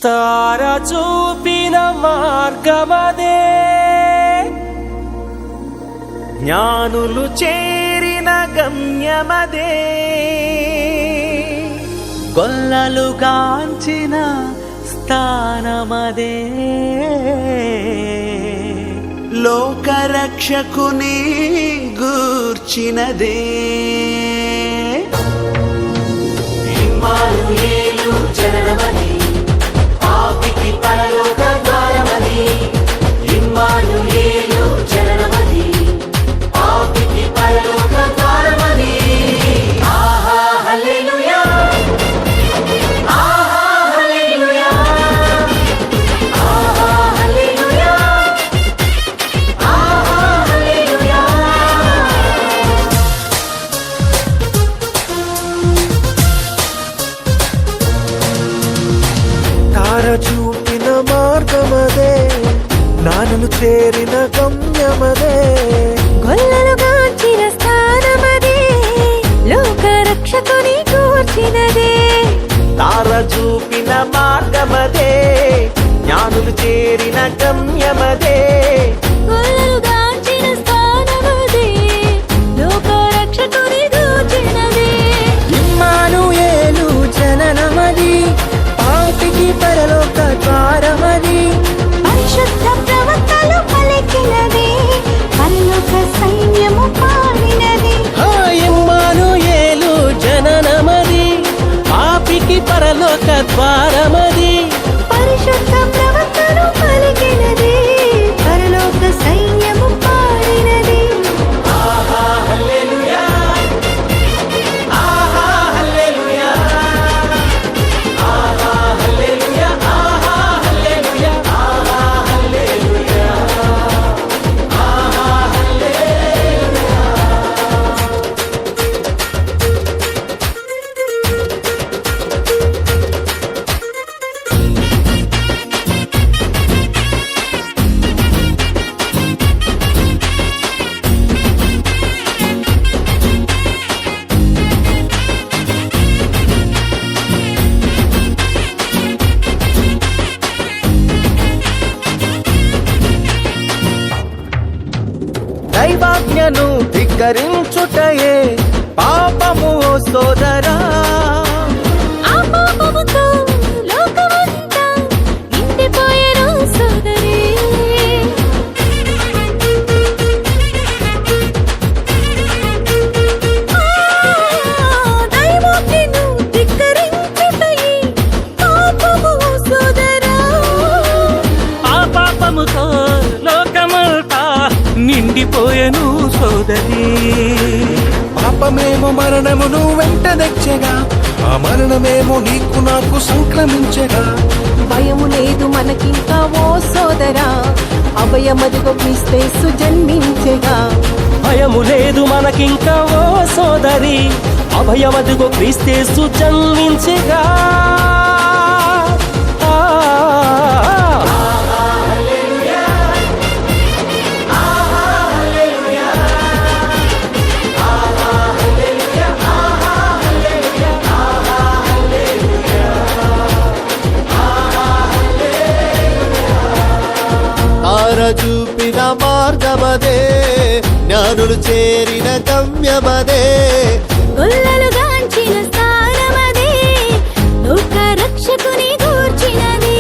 తార చూపిన మార్గమదే, జ్ఞానులు చేరిన గమ్యమదే, గొల్లలు గాంచిన స్థానమదే, లోకరక్షకుని గూర్చినదే. ఇమ్మానుయేలు జననమది, పాపికి పరలోక ద్వారమది. ఇమ్మానుయేలు జననమది, పాపికి పరలోక ద్వారమది. ఆహా హల్లెలూయా, ఆహా హల్లెలూయా, ఆహా హల్లెలూయా, ఆహా హల్లెలూయా. తార చూపిన మార్గమదే, నానలు చేరిన గమ్యమదే, గొల్లలు గాంచిన స్థానమదే, లోక రక్షకుని కూర్చినదే. తార చూపిన మార్గమదే, జ్ఞానులు చేరిన గమ్యమదే, గొల్లలు గాంచిన స్థానమదే, లోక రక్షకుని కూర్చినదే. ఇమ్మానుయేలు జననమది, పాపికి పరలోక ద్వారమది, పరిశుద్ధ ప్రవక్తలు పలికినది, పరలోక సైన్యము పాడినది. ఇమ్మానుయేలు జననమది, పాపికి పరలోక ద్వారమది, పరిశుద్ధ ప్రవక్తలు పలికినది, పరలోక సైన్యము పాడినది. ఆహా హల్లెలూయా, ఆహా హల్లెలూయా, ఆహా హల్లెలూయా, ఆహా హల్లెలూయా, ఆహా హల్లెలూయా, ఆహా హల్లెలూయా. దైవాజ్ఞను ధిక్కరించుటయే పాపము ఓ సోదరా. ఆ పాపముతో లోకమంతా నిండిపోయెను సోదరీ. దైవాజ్ఞను ధిక్కరించుటయే పాపము సోదరా. ఆ పాపముతో లోకమంతా నిండిపోయెను సోదరి. పాపమేమో మరణమును వెంట తెచ్చగా, ఆ మరణమేమో నీకు నాకు సంక్రమించగా, భయము లేదు మనకింకా ఓ సోదరా, అభయమదిగో క్రీస్తేసు జన్మించెగా. భయము లేదు మనకింక ఓ సోదరి, అభయమదుగో క్రీస్తేసు జన్మించెగా. తార చూపిన మార్గమదే, జ్ఞానులు చేరిన గమ్యమదే, గొల్లలు గాంచిన స్థానమదే, లోక రక్షకుని గూర్చినది.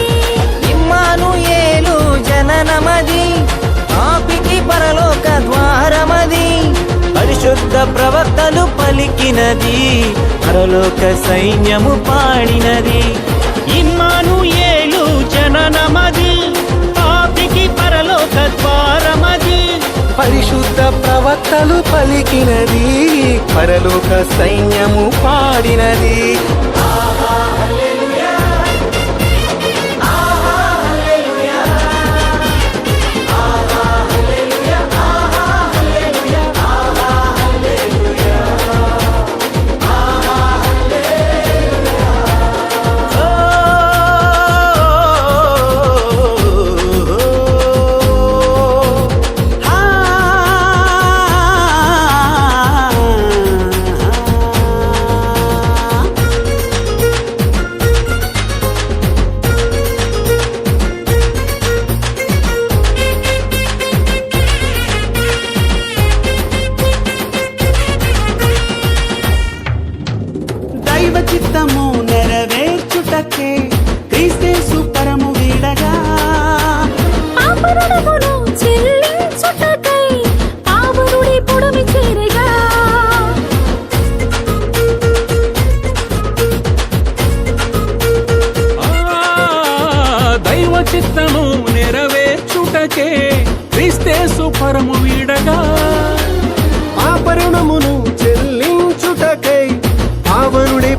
ఇమ్మానుయేలు జననమది, పాపికి పరలోక ద్వారమది, పరిశుద్ధ ప్రవక్తలు పలికినది, పరలోక సైన్యము పాడినది. ఇమ్మానుయేలు జననమది, పాపికి పరలోక ద్వారమది, పరిశుద్ధ ప్రవక్తలు పలికినది, పరలోక సైన్యము పాడినది.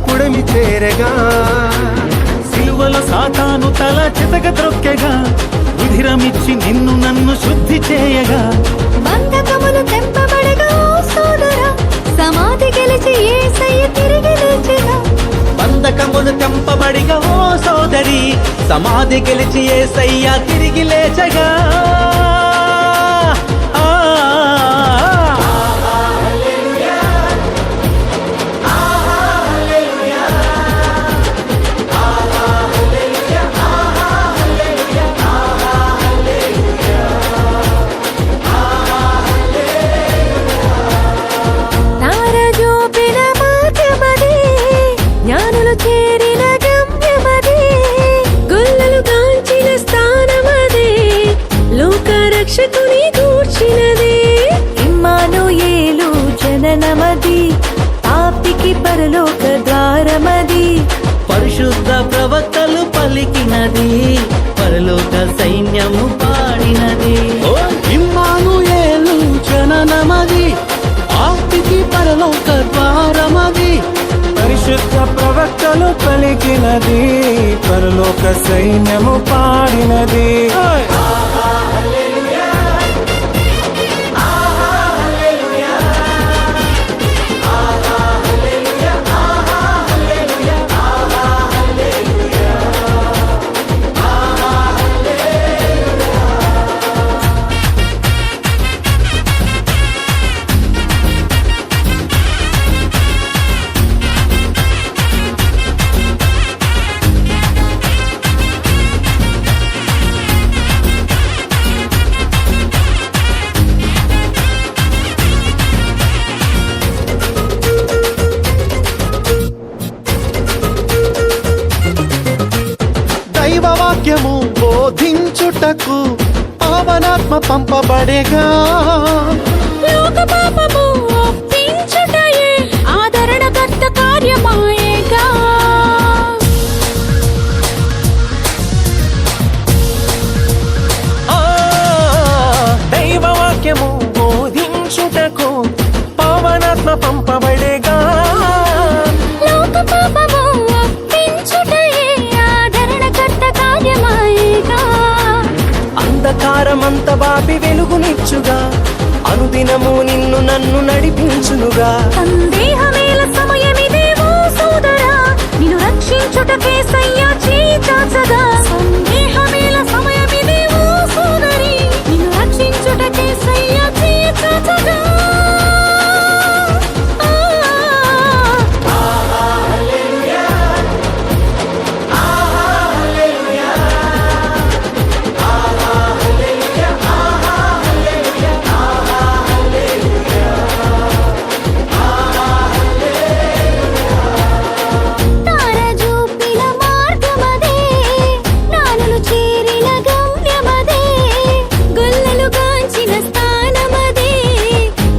పుడమి చేరగా సిలువల సాతాను తల చితక త్రొక్కెగా రుధిరమిచ్చి నిన్ను నన్ను శుద్ధి చేయగా బంధకములు తెంపబడగా ఓ సోదరా సమాధి గెలిచి యేసయ్య తిరిగి లేచెగా బంధకములు తెంపబడిగా ఓ సోదరి సమాధి గెలిచి యేసయ్య తిరిగి లేచగా తారజూపిన మార్గమది జ్ఞానులు చేరిన గమ్యమది గొల్లలు గాంచిన స్థానమది లోక రక్షకుని గూర్చినది ఇమ్మానుయేలు జననమది పాపికి పరలోక ద్వారమది పరిశుద్ధ ప్రవక్తలు పలికినది పరలోక సైన్యము పాడినది ఇమ్మానుయేలు జననమది ఆపికి పరలోక ద్వారమది పరిశుద్ధ ప్రవక్తలు పలికినది పరలోక సైన్యము పాడినది దైవవాక్యము బోధించుటకు పావనాత్మ పంపబడేగా లోక పాపము ఒప్పించుటయే ఆదరణకర్త కార్యమాయేగా దైవవాక్యము బోధించుటకు పవనాత్మ పంపబడేగా లోక పాపము ఒప్పించుటయే ఆదరణకర్త కార్యమాయేగా అంధకారమంత బాపి వెలుగునిచ్చుగా అనుదినము నిన్ను నన్ను నడిపించునుగా సందేహమేల సమయమిదేవో సోదరా నిన్ను రక్షించుటకేసయ్య చేయి చాచగా సందేహమేల సమయమిదేవో సోదరి నిన్ను రక్షించుటకేసయ్య చేయి చాచగా తారజూపిన మార్గమదే జ్ఞానులు చేరిన గమ్యమదే గొల్లలు గాంచిన స్థానమదే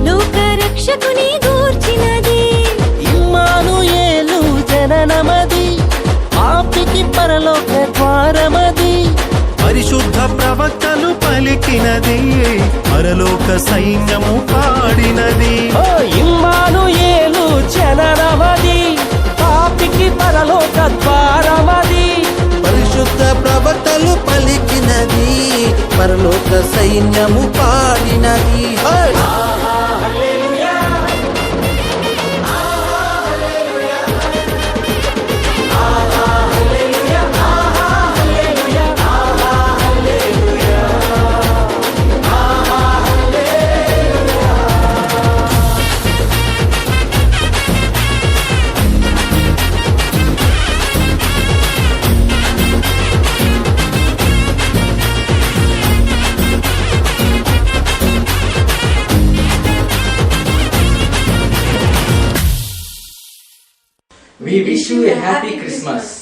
లోక రక్షకుని గూర్చినది ఇమ్మానుయేలు జననమది పాపికి పరలోక ద్వారమది పరిశుద్ధ ప్రవక్తలు పలికినది పరలోక సైన్యము పాడినది ఓ ఇమ్మానుయేలు జననమది పాపికి పరలోక ద్వారమది పరిశుద్ధ ప్రవక్తలు పలికినది పరలోక సైన్యము పాడినది We wish you a happy Christmas.